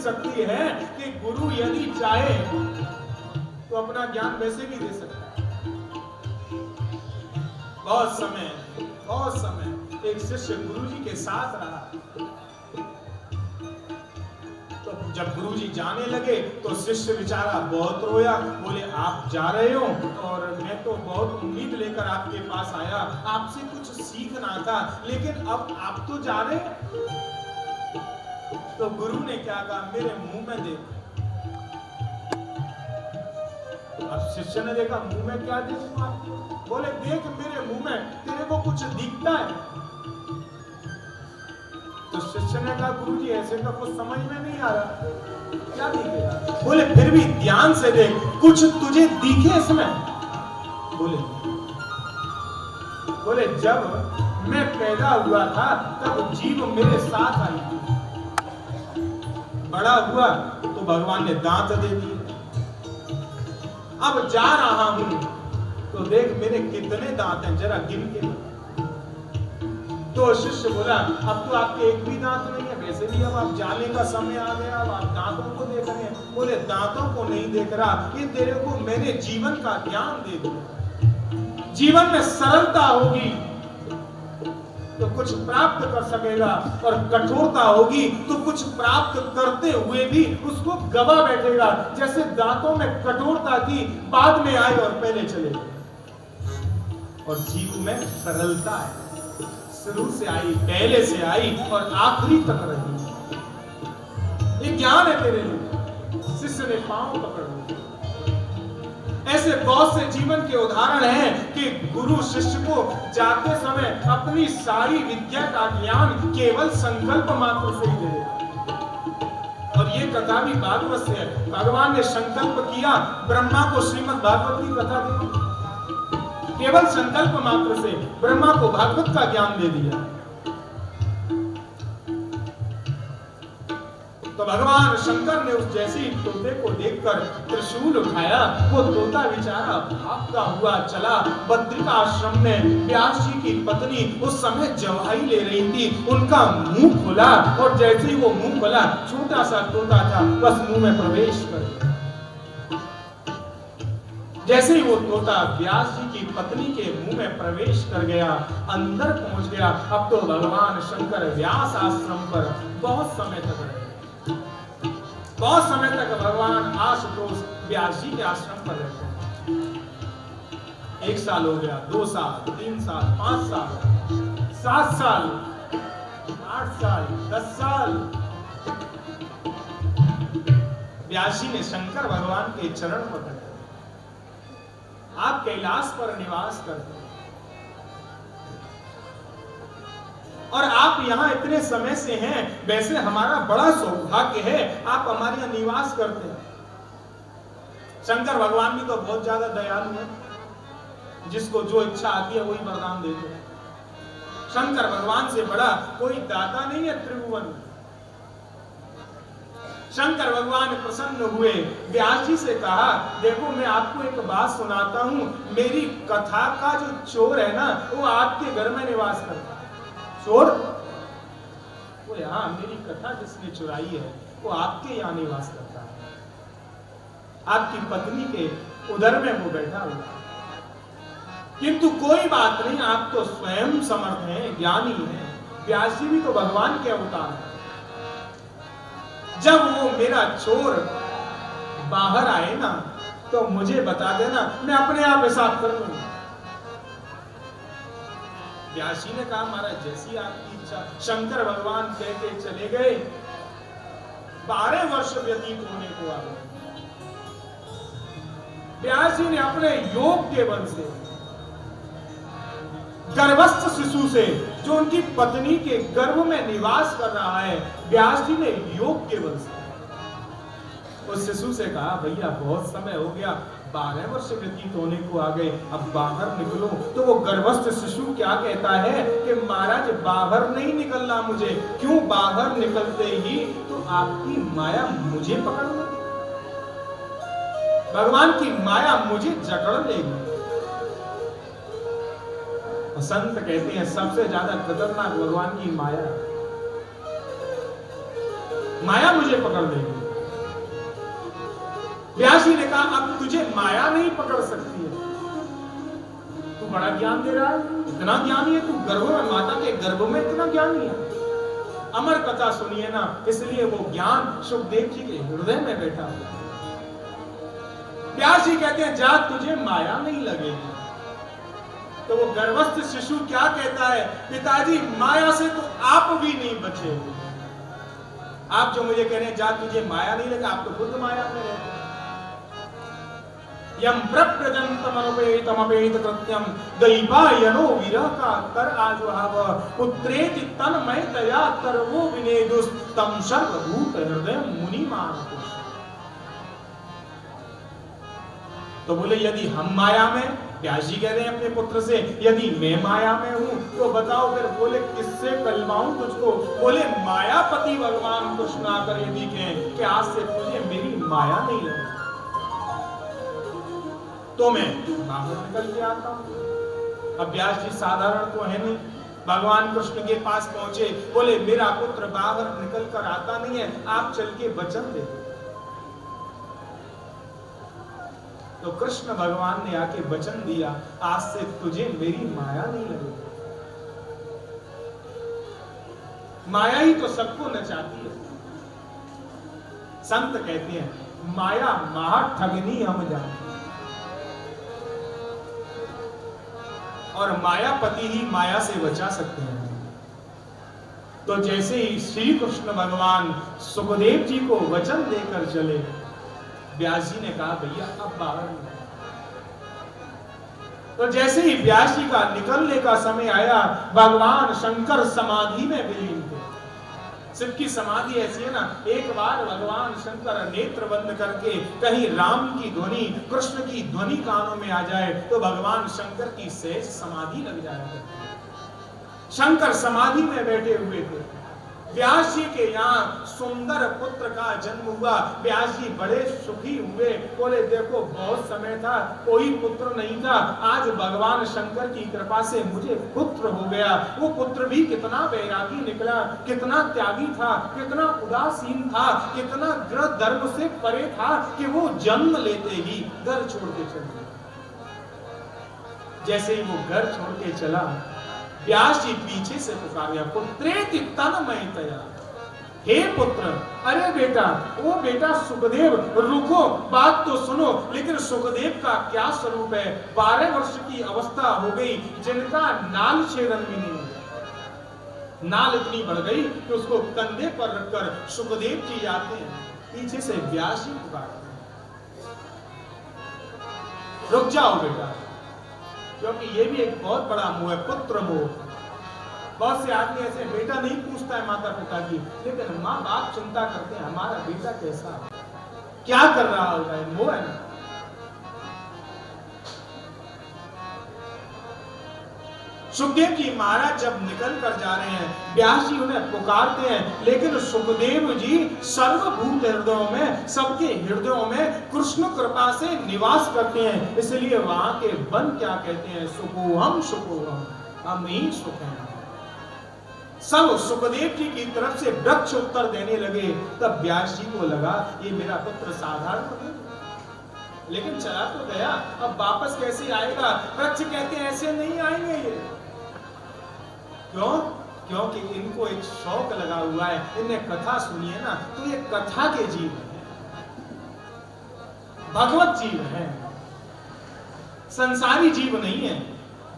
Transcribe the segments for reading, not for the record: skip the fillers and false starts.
शक्ति है कि गुरु यदि चाहे तो अपना ज्ञान वैसे भी दे सकता है। बहुत समय एक शिष्य गुरुजी के साथ रहा। तो जब गुरुजी जाने लगे तो शिष्य बेचारा बहुत रोया। बोले आप जा रहे हो और मैं तो बहुत उम्मीद लेकर आपके पास आया, आपसे कुछ सीखना था, लेकिन अब आप तो जा रहे हैं। तो गुरु ने क्या कहा, मेरे मुंह में देख। अब शिष्य ने देखा, मुंह में क्या देखूं आपको? बोले देख मेरे मुंह में, तेरे को कुछ दिखता है? तो शिष्य ने कहा गुरुजी ऐसे तो कुछ समझ में नहीं आ रहा, क्या दिखेगा? बोले फिर भी ध्यान से देख, कुछ तुझे दिखे इसमें? बोले जब मैं पैदा हुआ था तब जीव मेरे साथ आई थी, बड़ा हुआ तो भगवान ने दांत दे दिए, अब जा रहा हूं तो देख मेरे कितने दांत हैं, जरा गिन के। तो शिष्य बोला अब तो आपके एक भी दांत नहीं है, वैसे भी अब आप जाने का समय आ गया, अब आप दांतों को देख रहे हैं। बोले दांतों को नहीं देख रहा, ये तेरे को मैंने जीवन का ज्ञान दे दिया। जीवन में सरलता होगी तो कुछ प्राप्त कर सकेगा, और कठोरता होगी तो कुछ प्राप्त करते हुए भी उसको गवा बैठेगा। जैसे दांतों में कठोरता थी, बाद में आई और पहले चले गए। और जीव में सरलता है, शुरू से आई, पहले से आई और आखिरी तक रही। ये ज्ञान है तेरे लिए। शिष्य ने पांव पकड़ लिया। ऐसे बहुत से जीवन के उदाहरण हैं कि गुरु शिष्य को जाते समय अपनी सारी विद्या का ज्ञान केवल संकल्प मात्र से ही दे देता। और ये कथा भी भागवत से है। भगवान ने संकल्प किया ब्रह्मा को श्रीमद् भागवत की कथा दी, केवल संकल्प मात्र से ब्रह्मा को भागवत का ज्ञान दे दिया। तो भगवान शंकर ने उस जैसी तोते को देखकर त्रिशूल उठाया। वो तोता बेचारा भागता हुआ चला बद्रिकाश्रम में। व्यास जी की पत्नी उस समय जवाई ले रही थी, उनका मुंह खुला और जैसे ही वो मुंह खुला, छोटा सा तोता था, बस मुंह में प्रवेश कर गया। जैसे ही वो तोता व्यास जी की पत्नी के मुंह में प्रवेश कर गया, अंदर पहुंच गया, अब तो भगवान शंकर व्यास आश्रम पर बहुत समय तक रहे। बहुत समय तक भगवान आशुतोष व्यास जी के आश्रम पर रहते हैं। 1 साल हो गया, 2 साल, 3 साल, 5 साल, 7 साल, 8 साल, 10 साल। व्यास जी ने शंकर भगवान के चरण पकड़े। आप कैलाश पर निवास करते हैं और आप यहाँ इतने समय से हैं, वैसे हमारा बड़ा सौभाग्य है, आप हमारे यहाँ निवास करते हैं। शंकर भगवान भी तो बहुत ज्यादा दयालु है, जिसको जो इच्छा आती है वही वरदान देते हैं। शंकर भगवान से बड़ा कोई दाता नहीं है त्रिभुवन में। शंकर भगवान प्रसन्न हुए, व्यास जी से कहा देखो मैं आपको एक बात सुनाता हूं, मेरी कथा का जो चोर है ना, वो आपके घर में निवास करता है। चोर? वो यहाँ मेरी कथा जिसने चुराई है वो आपके यहाँ निवास करता है, आपकी पत्नी के उदर में वो बैठा हुआ है। किंतु कोई बात नहीं, आप तो स्वयं समर्थ हैं, ज्ञानी हैं। व्यास जी भी तो भगवान के अवतार हैं। जब वो मेरा चोर बाहर आए ना तो मुझे बता देना, मैं अपने आप हिसाब कर लूंगा। व्यास जी ने कहा महाराज जैसी आपकी इच्छा। शंकर भगवान कहते चले गए। 12 वर्ष व्यतीत होने को आ गए। व्यास जी ने अपने योग के बल से, गर्भस्थ शिशु से, जो उनकी पत्नी के गर्भ में निवास कर रहा है, व्यास जी ने योग के बल से उस शिशु से कहा भैया बहुत समय हो गया, 12 वर्ष व्यतीत होने को आ गए, अब बाहर निकलो। तो वो गर्भस्थ शिशु क्या कहता है कि महाराज बाहर नहीं निकलना मुझे। क्यों? बाहर निकलते ही तो आपकी माया मुझे पकड़ लेगी, भगवान की माया मुझे जकड़ लेगी। संत कहते हैं सबसे ज्यादा खतरनाक भगवान की माया। माया मुझे पकड़ लेगी। व्यास जी ने कहा अब तुझे माया नहीं पकड़ सकती है, तू बड़ा ज्ञान दे रहा है, इतना ज्ञानी है तू, गर्भ में, माता के गर्भ में इतना ज्ञानी है। अमर कथा सुनिए ना, इसलिए वो ज्ञान सुखदेव जी के हृदय में बैठा हुआ। व्यास जी कहते हैं जा तुझे माया नहीं लगेगी। तो वो गर्भस्थ शिशु क्या कहता है, पिताजी माया से तो आप भी नहीं बचे। आप जो मुझे कह रहे हैं जा तुझे माया नहीं लगे, आप तो खुद माया में रहते हैं। यम प्रप्रजंतम अनुपेतम अपेत कृत्यम दैवायनो विरह का कर आजुहाव पुत्रेति तन्मयतया तरवो विनेदुस तम सर्वभूत हृदय मुनि मानतुस। तो बोले यदि हम माया में, व्यास जी कह रहे हैं अपने पुत्र से, यदि मैं माया में हूं तो बताओ फिर। बोले किससे कलवाऊं तुझको? बोले मायापति भगवान कृष्ण आकर यदि कहें कि आज से तुझे मेरी माया नहीं लगी तो मैं बाहर निकल के आता हूं। अब व्यास जी साधारण तो है नहीं, भगवान कृष्ण के पास पहुंचे, बोले मेरा पुत्र बाहर निकल कर आता नहीं है, आप चल के वचन दे। तो कृष्ण भगवान ने आके वचन दिया आज से तुझे मेरी माया नहीं लगेगी। माया ही तो सबको नचाती है। संत कहते हैं माया महा ठगनी हम जानते हैं, और मायापति ही माया से बचा सकते हैं। तो जैसे ही श्री कृष्ण भगवान सुखदेव जी को वचन देकर चले, व्यास जी ने कहा भैया अब बाहर निकल। तो जैसे ही व्यास जी का निकलने का समय आया, भगवान शंकर समाधि में विलीन थे। सबकी समाधि ऐसी है ना, एक बार भगवान शंकर नेत्र बंद करके कहीं राम की ध्वनि, कृष्ण की ध्वनि कानों में आ जाए तो भगवान शंकर की सहज समाधि लग जाए। शंकर समाधि में बैठे हुए थे। व्यास जी के यहाँ सुंदर पुत्र का जन्म हुआ। व्यास जी बड़े सुखी हुए, बोले देखो बहुत समय था कोई पुत्र नहीं था, आज भगवान शंकर की कृपा से मुझे पुत्र हो गया। वो पुत्र भी कितना वैरागी निकला, कितना त्यागी था, कितना उदासीन था, कितना गृह धर्म से परे था कि वो जन्म लेते ही घर छोड़ के चल गया। जैसे ही वो घर छोड़ के चला, व्यास जी पीछे से पुकारा पुत्रेति तन्मयतया, हे पुत्र। अरे बेटा, ओ बेटा सुखदेव, रुको बात तो सुनो। लेकिन सुखदेव का क्या स्वरूप है, 12 वर्ष की अवस्था हो गई, जिनका नाल छेदन भी नहीं हुआ। नाल इतनी बढ़ गई कि उसको कंधे पर रखकर सुखदेव जी आते हैं, पीछे से व्यास जी पुकारते हैं रुक जाओ बेटा, क्योंकि ये भी एक बहुत बड़ा मोह है, पुत्र मोह। बहुत से आदमी ऐसे बेटा नहीं पूछता है माता पिता की, लेकिन माँ बाप चिंता करते हैं हमारा बेटा कैसा, क्या कर रहा होगा, मोह है ना। सुखदेव जी महाराज जब निकल कर जा रहे हैं, व्यास जी उन्हें पुकारते हैं, लेकिन सुखदेव जी सर्वभूत हृदयों में, सबके हृदयों में कृष्ण कृपा से निवास करते हैं। इसलिए वहां के वन क्या कहते हैं, सुखोहम सुखोहम, हम ही सुख हैं। सब सुखदेव जी की तरफ से वृक्ष उत्तर देने लगे। तब व्यास जी को लगा ये मेरा पुत्र साधारण नहीं, लेकिन चला तो गया, अब वापस कैसे आएगा। वृक्ष कहते हैं ऐसे नहीं आएंगे ये। क्यों? क्योंकि इनको एक शौक लगा हुआ है, इन्हें कथा सुनी है ना, तो ये कथा के जीव है, भगवत जीव है, संसारी जीव नहीं है,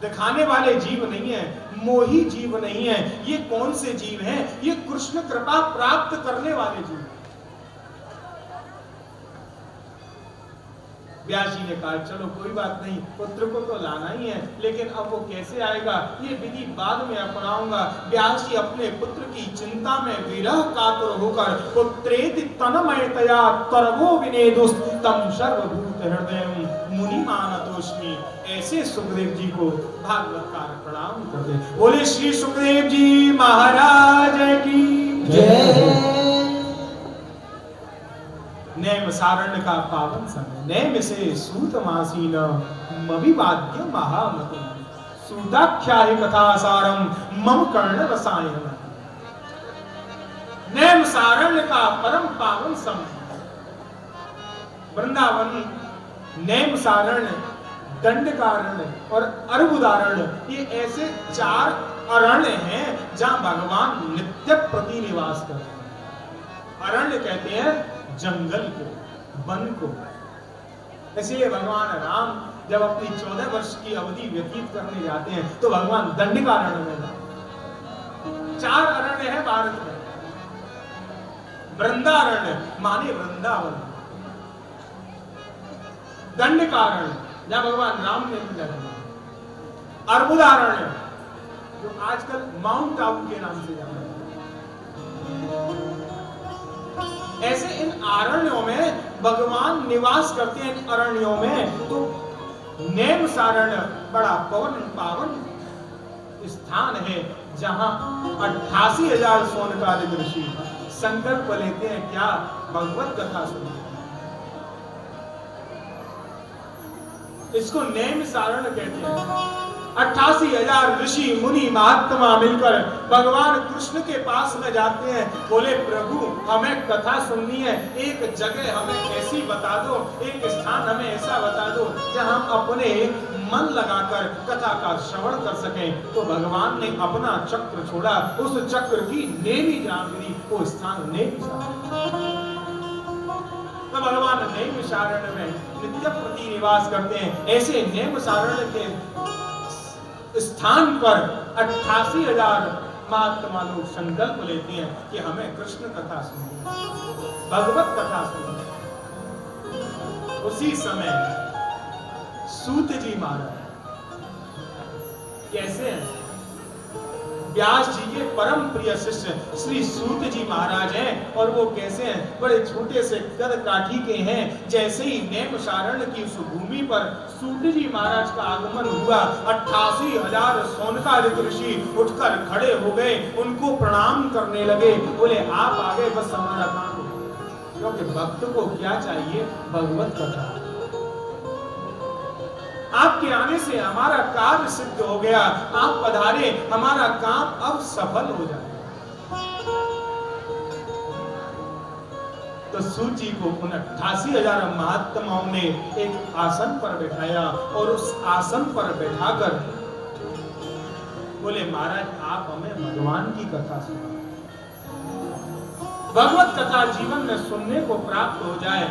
दिखाने वाले जीव नहीं है, मोही जीव नहीं है। ये कौन से जीव हैं? ये कृष्ण कृपा प्राप्त करने वाले जीव। व्यास जी ने कहा चलो कोई बात नहीं, पुत्र को तो लाना ही है, लेकिन अब वो कैसे आएगा ये विधि बाद में अपनाऊंगा। व्यास जी अपने पुत्र की चिंता में विरह कातुर होकर पुत्रेति तन्मयतया तरवो विनेदुस तम सर्वभूत हृदयं मुनि मानतोस्मि। ऐसे सुखदेव जी को भागवतकार प्रणाम करते। बोले श्री सुखदेव जी महाराज की जय। नैम सारण्य का पावन समय, नैम से सूत मासीन मविवाद्य महामति सूताख्याहि कथा सारम मम कर्ण रसायन। नैम सारण्य का परम पावन समय। वृंदावन, नैम सारण्य, दंडकारण्य और अर्बुदारण्य, ये ऐसे 4 अरण्य हैं जहां भगवान नित्य प्रति निवास करते हैं। अरण्य कहते हैं जंगल को, वन को। इसलिए भगवान राम जब अपनी 14 वर्ष की अवधि व्यतीत करने जाते हैं तो भगवान दंडकारण्य में जाते। 4 अरण्य है भारत में। वृंदारण्य माने वृंदावन, दंडकारण्य जहां भगवान राम ने पूजा किया, अर्बुदारण्य जो आजकल माउंट आबू के नाम से जाना है। ऐसे इन अरण्यों में भगवान निवास करते हैं। इन अरण्यों में तो नैम सारण्य बड़ा पावन स्थान है जहां 88,000 सोनकादिक ऋषि संकल्प लेते हैं क्या, भगवत कथा सुनते हैं। इसको नैम सारण्य कहते हैं। 88,000 ऋषि मुनि महात्मा मिलकर भगवान कृष्ण के पास में जाते हैं, बोले प्रभु हमें कथा सुननी है, एक जगह हमें ऐसी बता दो, एक स्थान हमें ऐसा बता दो जहां हम अपने मन लगाकर कथा का श्रवण कर सकें। तो भगवान ने अपना चक्र छोड़ा, उस चक्र की नेमी जागरी, वो स्थान नेमी सारण्य। तो भगवान नैम सारण्य में नित्य प्रति निवास करते हैं। ऐसे नैम सारण्य के स्थान पर 88,000 महात्मा लोग संकल्प लेते हैं कि हमें कृष्ण कथा सुननी, भगवत कथा सुननी। उसी समय सूत जी महाराज कैसे हैं? व्यास जी के परम प्रिय शिष्य श्री सूत जी महाराज हैं। और वो कैसे हैं? बड़े छोटे से कद काठी के हैं। जैसे ही नैम सारण्य की उस भूमि पर सूत जी महाराज का आगमन हुआ, 88,000 सोनकादिक ऋषि उठकर खड़े हो गए, उनको प्रणाम करने लगे। बोले आप आगे, बस हमारा काम हो, क्योंकि भक्त को क्या चाहिए? भगवत कथा। आपके आने से हमारा कार्य सिद्ध हो गया, आप पधारे, हमारा काम अब सफल हो जाए। तो सूत जी को उन 88,000 महात्माओं ने एक आसन पर बैठाया और उस आसन पर बैठाकर बोले महाराज आप हमें भगवान की कथा सुनाओ, भगवत कथा जीवन में सुनने को प्राप्त हो जाए,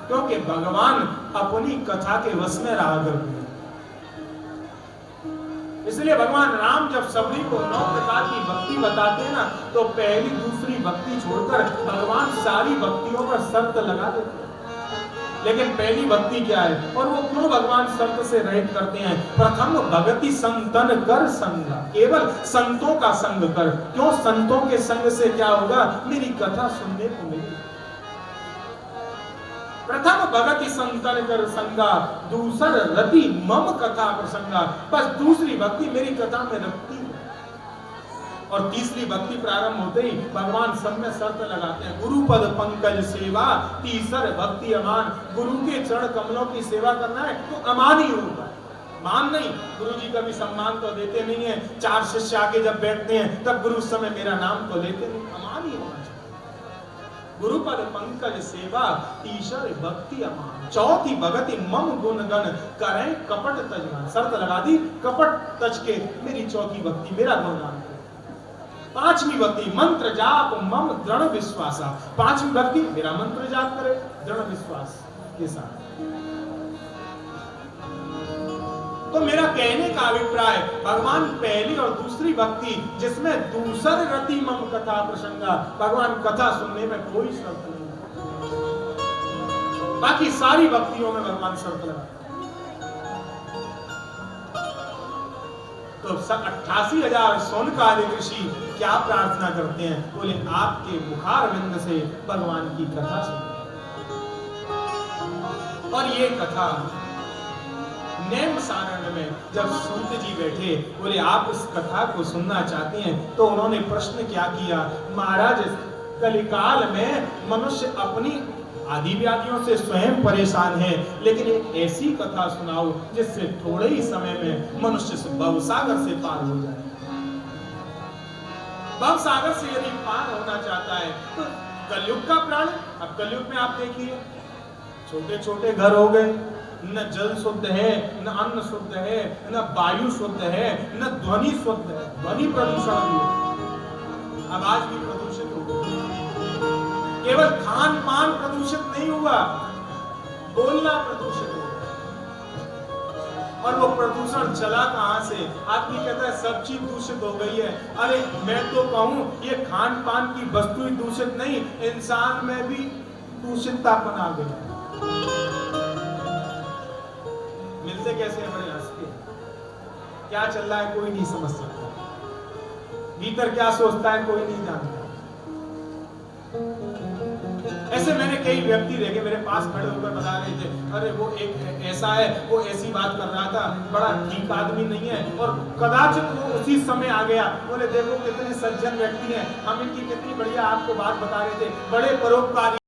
क्योंकि भगवान अपनी कथा के वश में रहा करते हैं। इसलिए भगवान राम जब सबरी को 9 प्रकार की भक्ति बताते हैं ना, तो पहली दूसरी भक्ति छोड़कर भगवान सारी भक्तियों पर शर्त लगा देते हैं। लेकिन पहली भक्ति क्या है और वो क्यों भगवान शर्त से रहित करते हैं? प्रथम भगति संतन कर संग, केवल संतों का संग कर। क्यों? संतों के संग से क्या होगा? मेरी कथा सुनने को मिलेगी। प्रथम भगति संतन कर संगा, दूसर रति मम कथा प्रसंगा। बस दूसरी भक्ति मेरी कथा में रखती है। और तीसरी भक्ति प्रारंभ होते ही भगवान सब में शर्त लगाते हैं, गुरु पद पंकज सेवा तीसर भक्ति अमान। गुरु के चरण कमलों की सेवा करना है तो अमान ही होगा, मान नहीं। गुरु जी का भी सम्मान तो देते नहीं है। 4 शिष्य आगे जब बैठते हैं तब गुरु समय मेरा नाम तो लेते नहीं, अमान ही होना चाहिए। गुरु पद पंकज सेवा तीसर भक्ति अमान, चौथी भगति मम गुण गण करें कपट तजगान। शर्त लगा दी, कपट तज के मेरी चौथी भक्ति मेरा गुणगान। पांचवी भक्ति मंत्र जाप मम दृढ़ विश्वासा। पांचवी भक्ति मेरा मंत्र जाप करे दृढ़ विश्वास के साथ। तो मेरा कहने का अभिप्राय, भगवान पहली और दूसरी भक्ति जिसमें दूसर रति मम कथा प्रसंगा, भगवान कथा सुनने में कोई शर्त नहीं, बाकी सारी भक्तियों में भगवान शर्त लगा। तो 88,000 सोनकादिक ऋषि क्या प्रार्थना करते हैं? बोले आपके मुखारविंद से भगवान की कथा सुनिए। और ये कथा नैम सारण्य में जब सूत जी बैठे, बोले आप इस कथा को सुनना चाहते हैं? तो उन्होंने प्रश्न क्या किया, महाराज कलिकाल में मनुष्य अपनी आदि व्याधियों से स्वयं परेशान है, लेकिन एक ऐसी कथा सुनाओ जिससे थोड़े ही समय में मनुष्य भवसागर से पार हो जाए। भव सागर से यदि पार होना चाहता है तो कलयुग का प्राण, अब कलयुग में आप देखिए छोटे छोटे घर हो गए, न जल शुद्ध है, न अन्न शुद्ध है, न वायु शुद्ध है, न ध्वनि शुद्ध है, ध्वनि प्रदूषण भी है, आवाज भी प्रदूषित हो गई। केवल खान पान प्रदूषित नहीं हुआ, बोलना प्रदूषित हो गया। और वो प्रदूषण चला कहां से? आदमी कहता है सब चीज दूषित हो गई है। अरे मैं तो कहूं ये खान पान की वस्तु ही दूषित नहीं, इंसान में भी दूषिततापन आ गया। मिलते कैसे हैं? बड़े हंस के। क्या चल रहा है कोई नहीं समझ सकता, भीतर क्या सोचता है कोई नहीं जानता। ऐसे मैंने कई व्यक्ति देखे मेरे पास खड़े होकर बता रहे थे, अरे वो एक ऐसा है, वो ऐसी बात कर रहा था, बड़ा ठीक आदमी नहीं है, और कदाचित वो उसी समय आ गया। बोले देखो कितने सज्जन व्यक्ति हैं, हम इनकी कितनी बढ़िया आपको बात बता रहे थे, बड़े परोपकारी